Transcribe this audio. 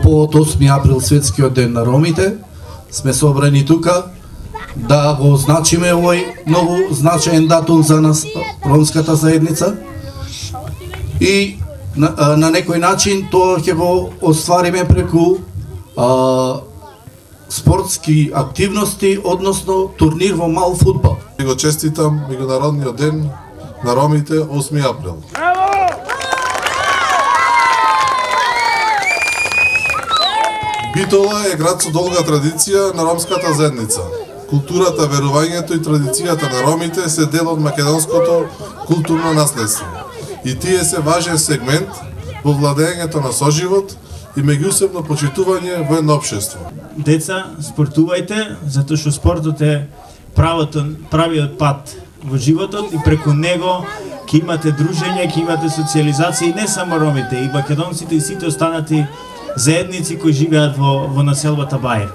повод 8 април, светскиот ден на ромите, сме собрани тука да го значиме овој многу значаен датум за нас, ромската заедница. И на некој начин тоа ќе го оствариме преку спортски активности, односно турнир во мал фудбал. И го честитам меѓународниот ден на ромите 8 април. Битола е град со долга традиција на ромската заедница. Културата, верувањето и традицијата на ромите се дел од македонското културно наследство. И тие се важен сегмент во владењето на соживот и меѓусебно почитување во едно општество. Деца, спортувајте, затоа што спортот е правиот пат во животот и преку него ќе имате дружење, ќе имате социализација и не само ромите, и македонците и сите останати заедници кои живеат во населбата Бајер.